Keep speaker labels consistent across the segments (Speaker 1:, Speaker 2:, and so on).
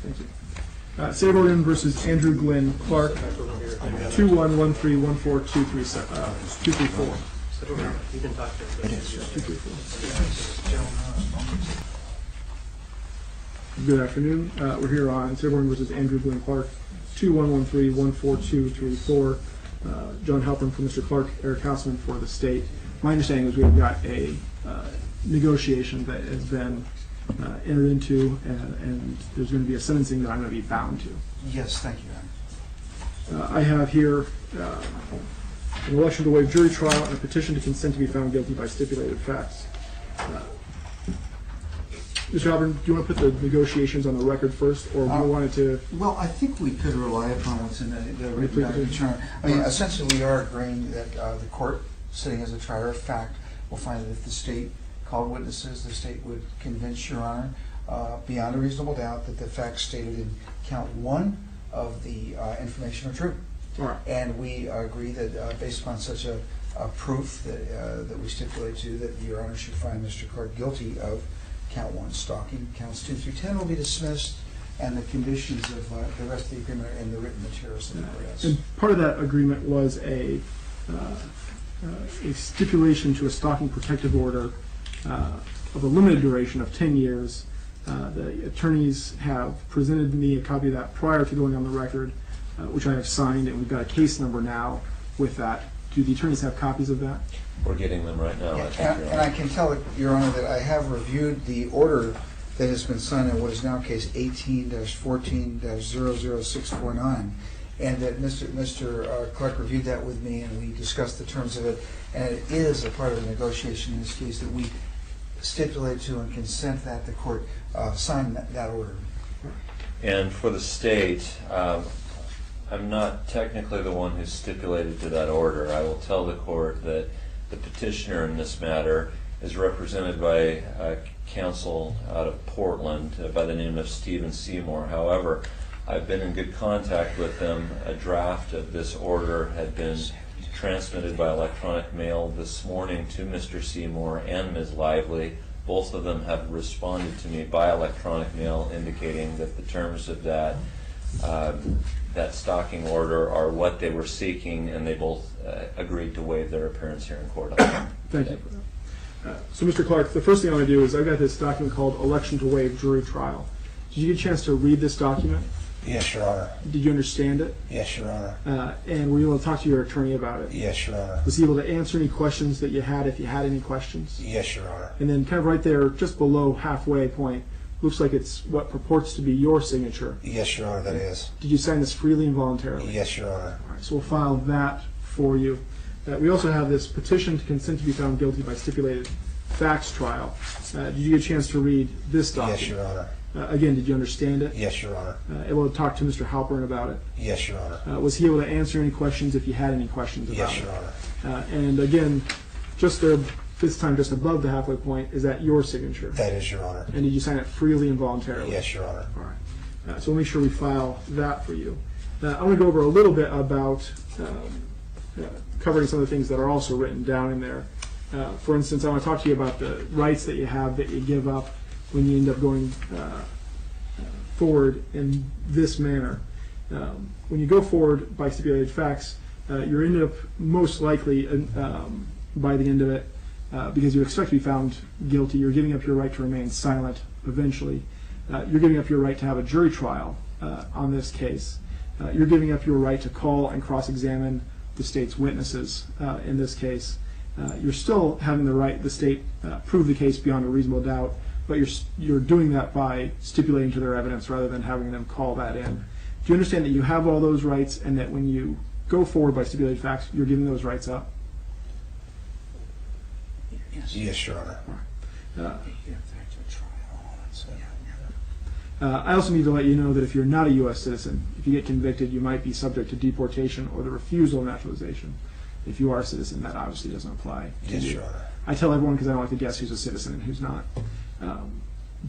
Speaker 1: Thank you. Saberlin versus Andrew Glenn Clark, 2113142334.
Speaker 2: You can talk to him.
Speaker 3: It is.
Speaker 1: 234. Good afternoon. We're here on Saberlin versus Andrew Glenn Clark, 2113142334. John Halpern for Mr. Clark, Eric Hausman for the state. My understanding is we've got a negotiation that has been entered into, and there's going to be a sentencing that I'm going to be bound to.
Speaker 3: Yes, thank you, Aaron.
Speaker 1: I have here an election to waive jury trial and a petition to consent to be found guilty by stipulated facts. Mr. Halpern, do you want to put the negotiations on the record first, or do you want it to?
Speaker 3: Well, I think we could rely upon what's in the written return. I mean, essentially, we are agreeing that the court, sitting as a trier of fact, will find that if the state called witnesses, the state would convince Your Honor, beyond a reasonable doubt, that the facts stated in count 1 of the information are true.
Speaker 1: All right.
Speaker 3: And we agree that based upon such a proof that we stipulate to, that Your Honor should find Mr. Clark guilty of count 1 stalking. Counts 2 through 10 will be dismissed, and the conditions of the rest of the agreement are in the written materials that the court has.
Speaker 1: And part of that agreement was a stipulation to a stalking protective order of a limited duration of 10 years. The attorneys have presented me a copy of that prior to going on the record, which I have signed, and we've got a case number now with that. Do the attorneys have copies of that?
Speaker 4: We're getting them right now.
Speaker 3: Yeah, and I can tell Your Honor that I have reviewed the order that has been signed in what is now case 18-14-00649, and that Mr. Clark reviewed that with me, and we discussed the terms of it, and it is a part of the negotiation in this case that we stipulate to and consent that the court sign that order.
Speaker 4: And for the state, I'm not technically the one who stipulated to that order. I will tell the court that the petitioner in this matter is represented by counsel out of Portland by the name of Stephen Seymour. However, I've been in good contact with them. A draft of this order had been transmitted by electronic mail this morning to Mr. Seymour and Ms. Lively. Both of them have responded to me by electronic mail indicating that the terms of that stalking order are what they were seeking, and they both agreed to waive their appearance here in court.
Speaker 1: Thank you. So, Mr. Clark, the first thing I want to do is I've got this document called Election to Waive Jury Trial. Did you get a chance to read this document?
Speaker 3: Yes, Your Honor.
Speaker 1: Did you understand it?
Speaker 3: Yes, Your Honor.
Speaker 1: And were you able to talk to your attorney about it?
Speaker 3: Yes, Your Honor.
Speaker 1: Was he able to answer any questions that you had, if you had any questions?
Speaker 3: Yes, Your Honor.
Speaker 1: And then kind of right there, just below halfway point, looks like it's what purports to be your signature.
Speaker 3: Yes, Your Honor, that is.
Speaker 1: Did you sign this freely and voluntarily?
Speaker 3: Yes, Your Honor.
Speaker 1: All right, so we'll file that for you. We also have this petition to consent to be found guilty by stipulated facts trial. Did you get a chance to read this document?
Speaker 3: Yes, Your Honor.
Speaker 1: Again, did you understand it?
Speaker 3: Yes, Your Honor.
Speaker 1: Able to talk to Mr. Halpern about it?
Speaker 3: Yes, Your Honor.
Speaker 1: Was he able to answer any questions if you had any questions about
Speaker 3: Yes,
Speaker 1: it?
Speaker 3: Your Honor.
Speaker 1: And again, just there, this time just above the halfway point, is that your signature?
Speaker 3: That is, Your Honor.
Speaker 1: And did you sign it freely and voluntarily?
Speaker 3: Yes, Your Honor.
Speaker 1: All right. So we'll make sure we file that for you. I want to go over a little bit about covering some of the things that are also written down in there. For instance, I want to talk to you about the rights that you have that you give up when you end up going forward in this manner. When you go forward by stipulated facts, you're ended up most likely by the end of it, because you expect to be found guilty, you're giving up your right to remain silent eventually. You're giving up your right to have a jury trial on this case. You're giving up your right to call and cross-examine the state's witnesses in this case. You're still having the right, the state, prove the case beyond a reasonable doubt, but you're doing that by stipulating to their evidence rather than having them call that in. Do you understand that you have all those rights, and that when you go forward by stipulated facts, you're giving those rights up?
Speaker 3: Yes, Your Honor.
Speaker 1: I also need to let you know that if you're not a U.S. citizen, if you get convicted, you might be subject to deportation or the refusal of naturalization. If you are a citizen, that obviously doesn't apply to
Speaker 3: Yes,
Speaker 1: you.
Speaker 3: Your Honor.
Speaker 1: I tell everyone because I don't like to guess who's a citizen and who's not.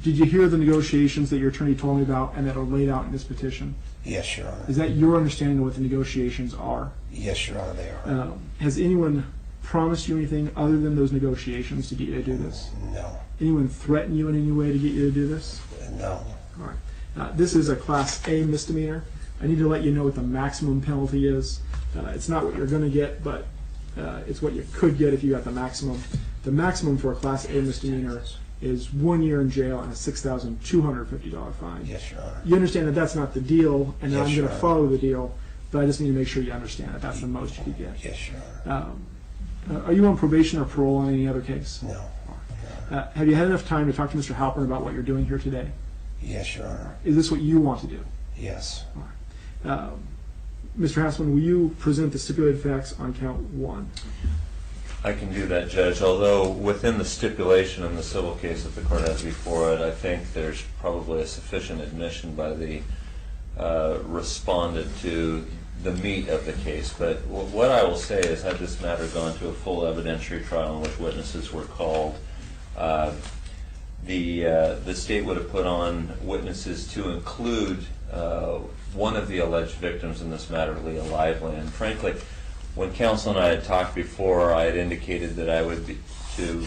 Speaker 1: Did you hear the negotiations that your attorney told me about and that are laid out in this petition?
Speaker 3: Yes, Your Honor.
Speaker 1: Is that your understanding of what the negotiations are?
Speaker 3: Yes, Your Honor, they are.
Speaker 1: Has anyone promised you anything other than those negotiations to get you to do this?
Speaker 3: No.
Speaker 1: Anyone threaten you in any way to get you to do this?
Speaker 3: No.
Speaker 1: All right. This is a Class A misdemeanor. I need to let you know what the maximum penalty is. It's not what you're going to get, but it's what you could get if you got the maximum. The maximum for a Class A misdemeanor is 1 year in jail and a $6,250 fine.
Speaker 5: Yes, Your Honor.
Speaker 1: You understand that that's not the deal, and
Speaker 5: Yes,
Speaker 1: I'm going
Speaker 5: Your
Speaker 1: to
Speaker 5: Honor.
Speaker 1: follow the deal, but I just need to make sure you understand that that's the most you could get.
Speaker 5: Yes, Your Honor.
Speaker 1: Are you on probation or parole on any other case?
Speaker 5: No.
Speaker 1: Have you had enough time to talk to Mr. Halpern about what you're doing here today?
Speaker 5: Yes, Your Honor.
Speaker 1: Is this what you want to do?
Speaker 5: Yes.
Speaker 1: Mr. Hassman, will you present the stipulated facts on count 1?
Speaker 4: I can do that, Judge, although within the stipulation in the civil case that the court has before it, I think there's probably a sufficient admission by the respondent to the meat of the case. But what I will say is, had this matter gone to a full evidentiary trial in which witnesses were called, the state would have put on witnesses to include one of the alleged victims in this matter, Leah Lively. And frankly, when counsel and I had talked before, I had indicated that I would be to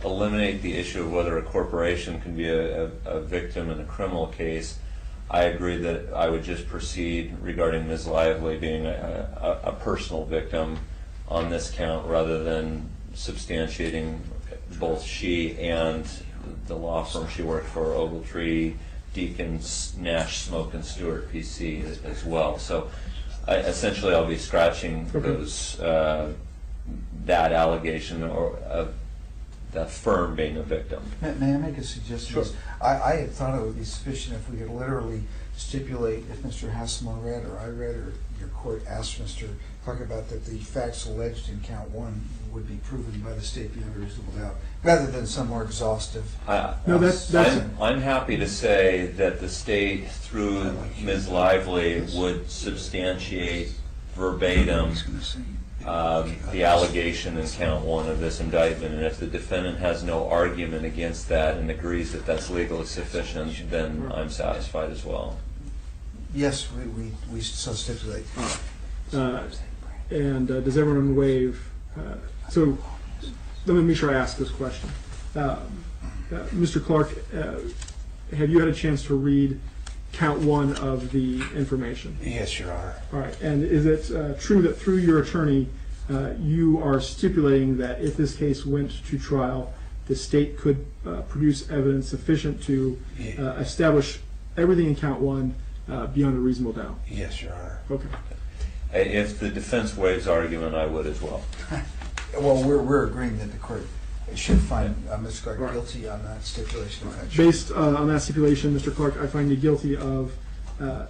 Speaker 4: eliminate the issue of whether a corporation can be a victim in a criminal case. I agreed that I would just proceed regarding Ms. Lively being a personal victim on this count, rather than substantiating both she and the law firm she worked for, Ogletree, Deakins, Nash, Smoke, and Stewart, PC, as well. So essentially I'll be scratching those that allegation or of the firm being a victim.
Speaker 3: May I make a suggestion?
Speaker 1: Sure.
Speaker 3: I had thought it would be sufficient if we could literally stipulate, if Mr. Hasselman read, or I read, or your court asked Mr. Clark about, that the facts alleged in count 1 would be proven by the state beyond a reasonable doubt, rather than some more exhaustive.
Speaker 1: No, that's
Speaker 4: I'm happy to say that the state, through Ms. Lively, would substantiate verbatim the allegation in count 1 of this indictment, and if the defendant has no argument against that and agrees that that's legally sufficient, then I'm satisfied as well.
Speaker 3: Yes, we so stipulate.
Speaker 1: And does everyone waive? So let me make sure I ask this question. Mr. Clark, have you had a chance to read count 1 of the information?
Speaker 5: Yes, Your Honor.
Speaker 1: All right. And is it true that through your attorney, you are stipulating that if this case went to trial, the state could produce evidence sufficient to establish everything in count 1 beyond a reasonable doubt?
Speaker 5: Yes, Your Honor.
Speaker 1: Okay.
Speaker 4: If the defense waives argument, I would as well.
Speaker 3: Well, we're agreeing that the court should find Mr. Clark
Speaker 1: Right.
Speaker 3: guilty on that stipulation.
Speaker 1: Based on that stipulation, Mr. Clark, I find you guilty of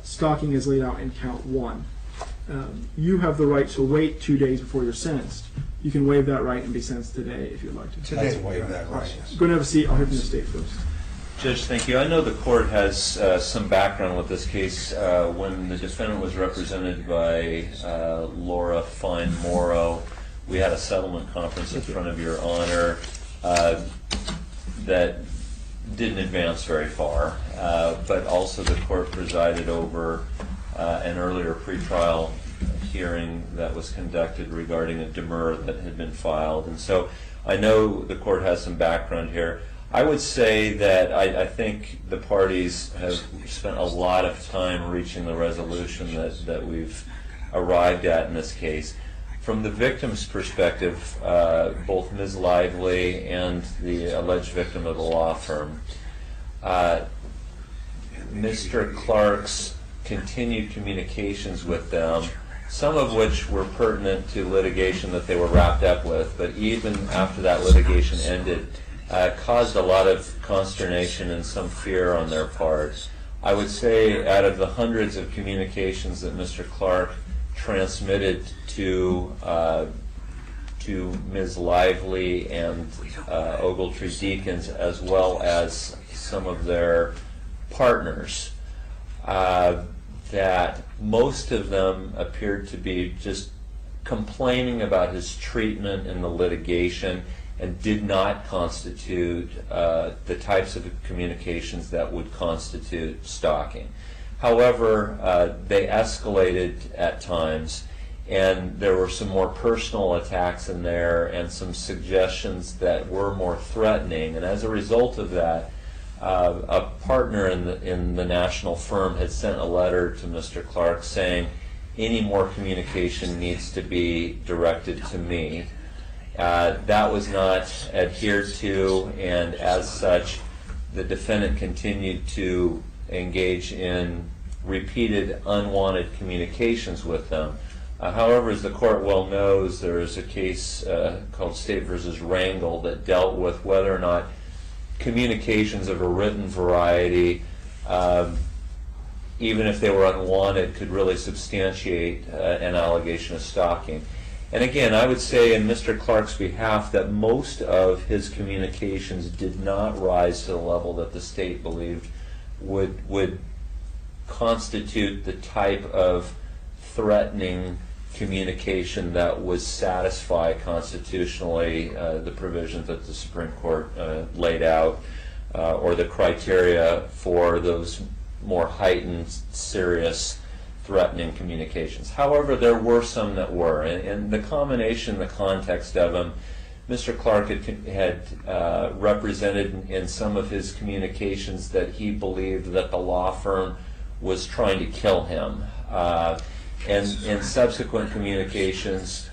Speaker 1: stalking as laid out in count 1. You have the right to wait 2 days before you're sentenced. You can waive that right and be sentenced today if you'd like to.
Speaker 3: Today,
Speaker 5: I'd like to waive that right.
Speaker 1: Go and have a seat. I'll hear from the state first.
Speaker 4: Judge, thank you. I know the court has some background with this case. When the defendant was represented by Laura Fine Morrow, we had a settlement conference in front of Your Honor that didn't advance very far, but also the court presided over an earlier pretrial hearing that was conducted regarding a demur that had been filed. And so I know the court has some background here. I would say that I think the parties have spent a lot of time reaching the resolution that we've arrived at in this case. From the victim's perspective, both Ms. Lively and the alleged victim of the law firm, Mr. Clark's continued communications with them, some of which were pertinent to litigation that they were wrapped up with, but even after that litigation ended, caused a lot of consternation and some fear on their part. I would say out of the hundreds of communications that Mr. Clark transmitted to Ms. Lively and Ogletree Deakins, as well as some of their partners, that most of them appeared to be just complaining about his treatment in the litigation and did not constitute the types of communications that would constitute stalking. However, they escalated at times, and there were some more personal attacks in there and some suggestions that were more threatening. And as a result of that, a partner in the national firm had sent a letter to Mr. Clark saying any more communication needs to be directed to me. That was not adhered to, and as such, the defendant continued to engage in repeated unwanted communications with them. However, as the court well knows, there is a case called State versus Wrangle that dealt with whether or not communications of a written variety, even if they were unwanted, could really substantiate an allegation of stalking. And again, I would say in Mr. Clark's behalf that most of his communications did not rise to the level that the state believed would constitute the type of threatening communication that would satisfy constitutionally the provisions that the Supreme Court laid out, or the criteria for those more heightened, serious, threatening communications. However, there were some that were, and the combination, the context of them, Mr. Clark had represented in some of his communications that he believed that the law firm was trying to kill him. And in subsequent communications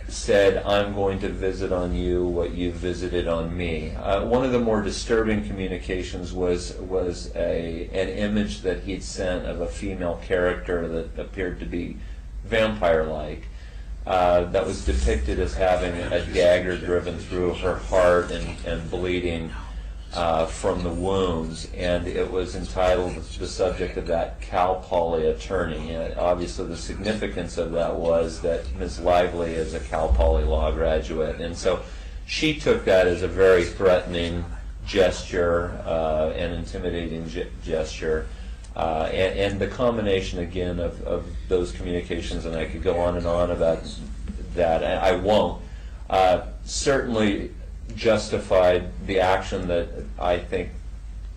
Speaker 4: said, I'm going to visit on you what you visited on me. One of the more disturbing communications was an image that he'd sent of a female character that appeared to be vampire-like, that was depicted as having a dagger driven through her heart and bleeding from the wounds, and it was entitled, the subject of that, Cal Poly attorney. And obviously the significance of that was that Ms. Lively is a Cal Poly law graduate, and so she took that as a very threatening gesture, an intimidating gesture, and the combination again of those communications, and I could go on and on about that, I won't, certainly justified the action that I think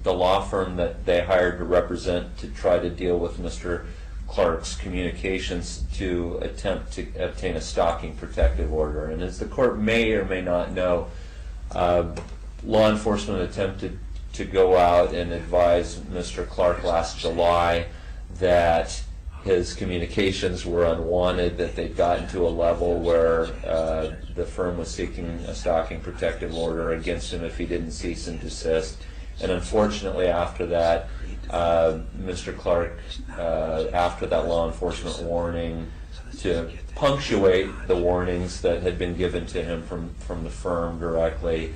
Speaker 4: the law firm that they hired to represent to try to deal with Mr. Clark's communications to attempt to obtain a stalking protective order. And as the court may or may not know, law enforcement attempted to go out and advise Mr. Clark last July that his communications were unwanted, that they'd gotten to a level where the firm was seeking a stalking protective order against him if he didn't cease and desist. And unfortunately after that, Mr. Clark, after that law enforcement warning, to punctuate the warnings that had been given to him from the firm directly,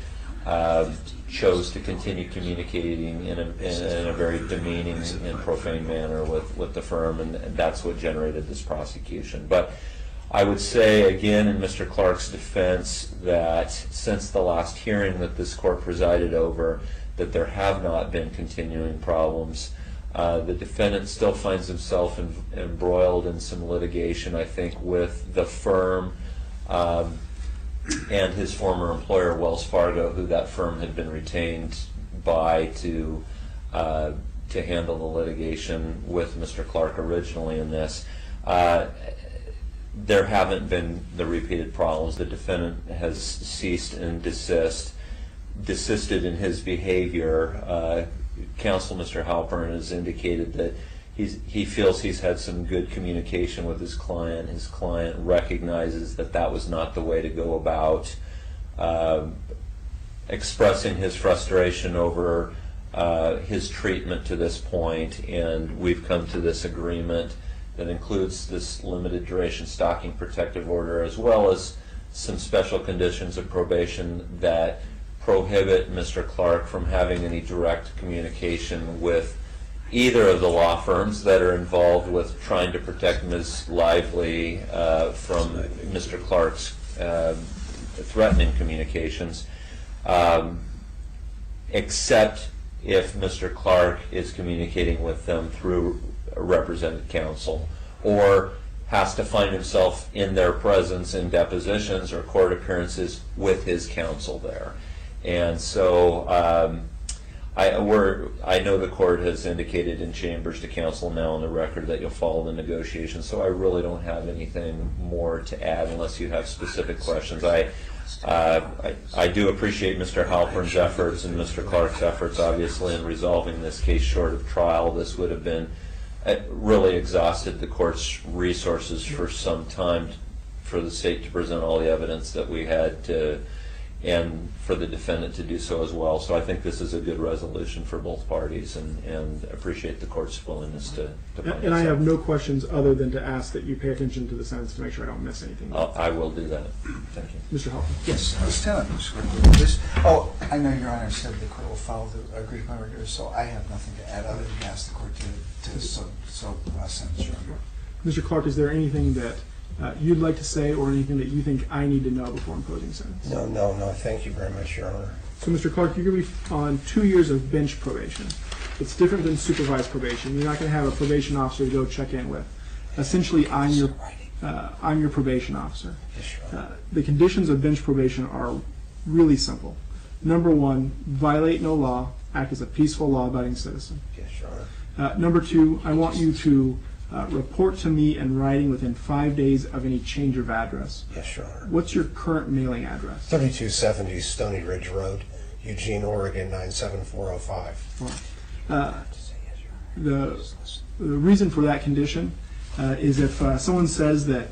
Speaker 4: chose to continue communicating in a very demeaning and profane manner with the firm, and that's what generated this prosecution. But I would say again in Mr. Clark's defense that since the last hearing that this court presided over, that there have not been continuing problems. The defendant still finds himself embroiled in some litigation, I think, with the firm and his former employer, Wells Fargo, who that firm had been retained by to handle the litigation with Mr. Clark originally in this. There haven't been the repeated problems. The defendant has ceased and desisted in his behavior. Counsel Mr. Halpern has indicated that he feels he's had some good communication with his client. His client recognizes that that was not the way to go about expressing his frustration over his treatment to this point, and we've come to this agreement that includes this limited duration stalking protective order, as well as some special conditions of probation that prohibit Mr. Clark from having any direct communication with either of the law firms that are involved with trying to protect Ms. Lively from Mr. Clark's threatening communications, except if Mr. Clark is communicating with them through a represented counsel, or has to find himself in their presence in depositions or court appearances with his counsel there. And so I know the court has indicated in chambers to counsel now on the record that you'll follow the negotiations, so I really don't have anything more to add unless you have specific questions. I do appreciate Mr. Halpern's efforts and Mr. Clark's efforts, obviously, in resolving this case short of trial. This would have been really exhausted the court's resources for some time for the state to present all the evidence that we had to, and for the defendant to do so as well. So I think this is a good resolution for both parties, and appreciate the court's willingness to find
Speaker 1: And I
Speaker 4: this
Speaker 1: have
Speaker 4: out.
Speaker 1: no questions other than to ask that you pay attention to the sentence to make sure I don't miss anything.
Speaker 4: I will do that. Thank you.
Speaker 1: Mr. Halpern.
Speaker 3: Yes, I was telling you, this, oh, I know Your Honor said the court will follow the agreed by order, so I have nothing to add other than ask the court to sentence Your Honor.
Speaker 1: Mr. Clark, is there anything that you'd like to say or anything that you think I need to know before imposing a sentence?
Speaker 5: No, thank you very much, Your Honor.
Speaker 1: So, Mr. Clark, you're going to be on 2 years of bench probation. It's different than supervised probation. You're not going to have a probation officer to go check in with. Essentially, I'm your probation officer.
Speaker 5: Yes, Your Honor.
Speaker 1: The conditions of bench probation are really simple. Number 1, violate no law, act as a peaceful, law-abiding citizen.
Speaker 5: Yes, Your Honor.
Speaker 1: Number 2, I want you to report to me in writing within 5 days of any change of address.
Speaker 5: Yes, Your Honor.
Speaker 1: What's your current mailing address?
Speaker 5: 3270 Stony Ridge Road, Eugene, Oregon 97405.
Speaker 1: The reason for that condition is if someone says that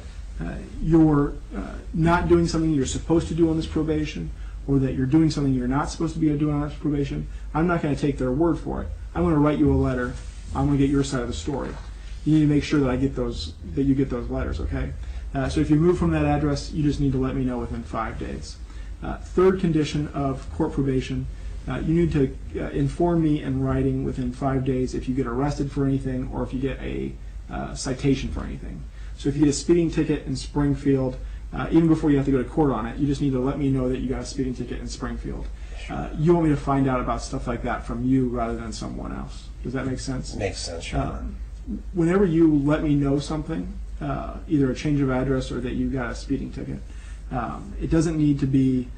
Speaker 1: you're not doing something you're supposed to do on this probation, or that you're doing something you're not supposed to be doing on this probation, I'm not going to take their word for it. I'm going to write you a letter. I'm going to get your side of the story. You need to make sure that you get those letters, okay? So if you move from that address, you just need to let me know within 5 days. Third condition of court probation, you need to inform me in writing within 5 days if you get arrested for anything or if you get a citation for anything. So if you get a speeding ticket in Springfield, even before you have to go to court on it, you just need to let me know that you got a speeding ticket in Springfield. You want me to find out about stuff like that from you rather than someone else. Does that make sense?
Speaker 5: Makes sense, Your Honor.
Speaker 1: Whenever you let me know something, either a change of address or that you got a speeding ticket, it doesn't need to be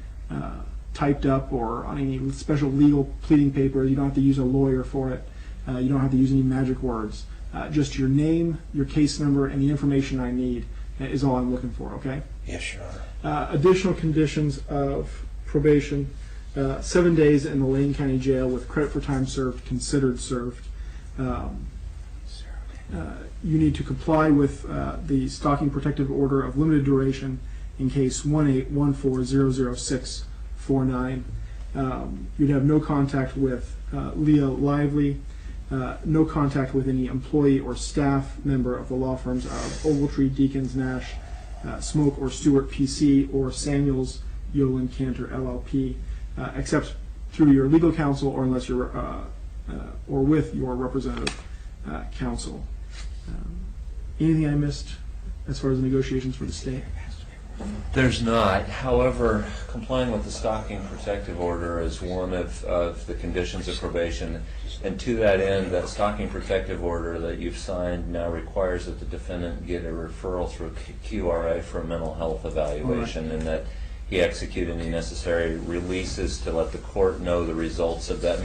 Speaker 1: typed up or on any special legal pleading paper. You don't have to use a lawyer for it. You don't have to use any magic words. Just your name, your case number, and the information I need is all I'm looking for, okay?
Speaker 5: Yes, Your Honor.
Speaker 1: Additional conditions of probation, 7 days in the Lane County Jail with credit for time served, considered served. You need to comply with the Stalking Protective Order of limited duration in case 181400649. You'd have no contact with Leah Lively, no contact with any employee or staff member of the law firms of Ogletree, Deacons, Nash, Smoke or Stewart PC, or Samuels, Yolen, Cantor, LLP, except through your legal counsel or unless you're or with your representative counsel. Anything I missed as far as the negotiations for the state?
Speaker 4: There's not. However, complying with the Stalking Protective Order is one of the conditions of probation. And to that end, that Stalking Protective Order that you've signed now requires that the defendant get a referral through QRA for a mental health evaluation, and that he execute any necessary releases to let the court know the results of that.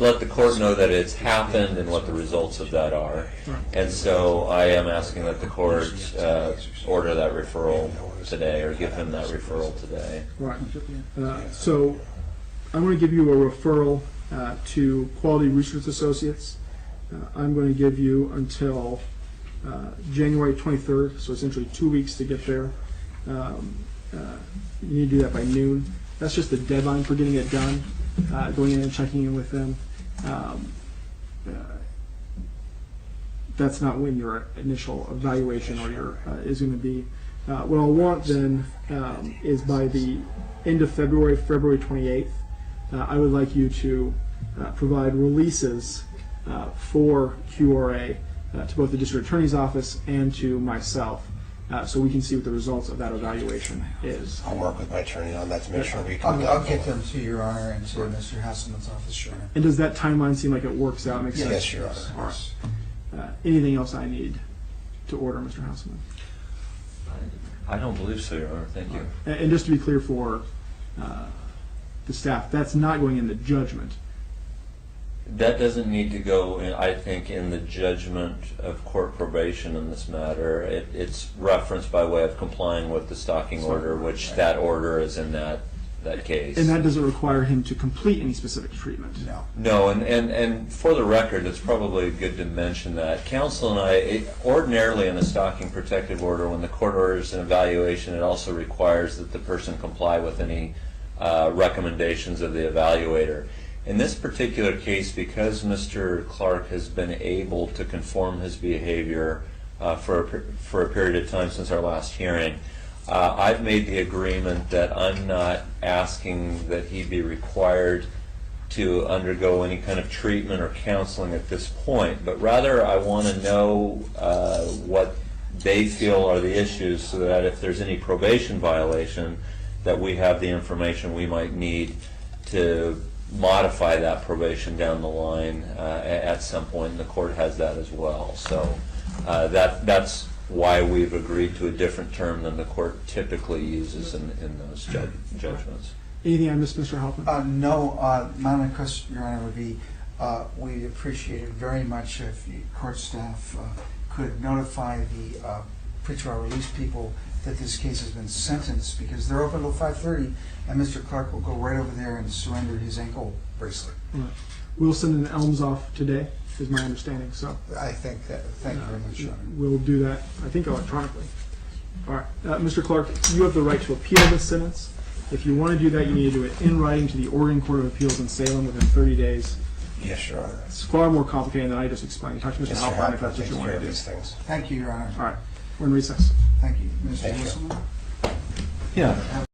Speaker 4: Let the court know that it's happened and what the results of that are. And so I am asking that the court order that referral today, or give him that referral today.
Speaker 1: Right. So I'm going to give you a referral to Quality Research Associates. I'm going to give you until January 23rd, so essentially 2 weeks to get there. You need to do that by noon. That's just the deadline for getting it done, going in and checking in with them. That's not when your initial evaluation or your is going to be. What I'll want then is by the end of February 28th, I would like you to provide releases for QRA to both the district attorney's office and to myself, so we can see what the results of that evaluation is.
Speaker 5: I'll work with my attorney on that to make sure we can.
Speaker 3: I'll get them to Your Honor and to Mr. Hasselman's office, Your Honor.
Speaker 1: And does that timeline seem like it works out? Makes sense?
Speaker 5: Yes, Your Honor.
Speaker 1: All right. Anything else I need to order, Mr. Hasselman?
Speaker 4: I don't believe so, Your Honor. Thank you.
Speaker 1: And just to be clear for the staff, that's not going in the judgment.
Speaker 4: That doesn't need to go, I think, in the judgment of court probation in this matter. It's referenced by way of complying with the stalking order, which that order is in that case.
Speaker 1: And that doesn't require him to complete any specific treatment.
Speaker 3: No.
Speaker 4: No, and for the record, it's probably good to mention that counsel and I, ordinarily in a stalking protective order, when the court orders an evaluation, it also requires that the person comply with any recommendations of the evaluator. In this particular case, because Mr. Clark has been able to conform his behavior for a period of time since our last hearing, I've made the agreement that I'm not asking that he be required to undergo any kind of treatment or counseling at this point, but rather I want to know what they feel are the issues so that if there's any probation violation, that we have the information we might need to modify that probation down the line at some point, and the court has that as well. So that's why we've agreed to a different term than the court typically uses in those judgments.
Speaker 1: Anything I missed, Mr. Halpin?
Speaker 3: No, my only question, Your Honor, would be, we'd appreciate it very much if the court staff could notify the pretrial release people that this case has been sentenced, because they're open until 5:30, and Mr. Clark will go right over there and surrender his ankle bracelet.
Speaker 1: Right. We'll send an ELMS off today, is my understanding. So
Speaker 3: I think that, thank you very much, Your Honor.
Speaker 1: we'll do that, I think, electronically. All right. Mr. Clark, you have the right to appeal this sentence. If you want to do that, you need to do it in writing to the Oregon Court of Appeals in Salem within 30 days.
Speaker 5: Yes, Your Honor.
Speaker 1: It's far more complicated than I just explained. Talk to Mr.
Speaker 5: Mr.
Speaker 1: Halpin if
Speaker 5: Halpin
Speaker 1: that's what
Speaker 5: takes
Speaker 1: you want
Speaker 5: care
Speaker 1: to
Speaker 5: of
Speaker 1: do.
Speaker 5: these things.
Speaker 3: Thank you, Your Honor.
Speaker 1: All right. We're in recess.
Speaker 3: Thank you. Mr.
Speaker 5: Thank you.
Speaker 3: Wilson?
Speaker 4: Yeah.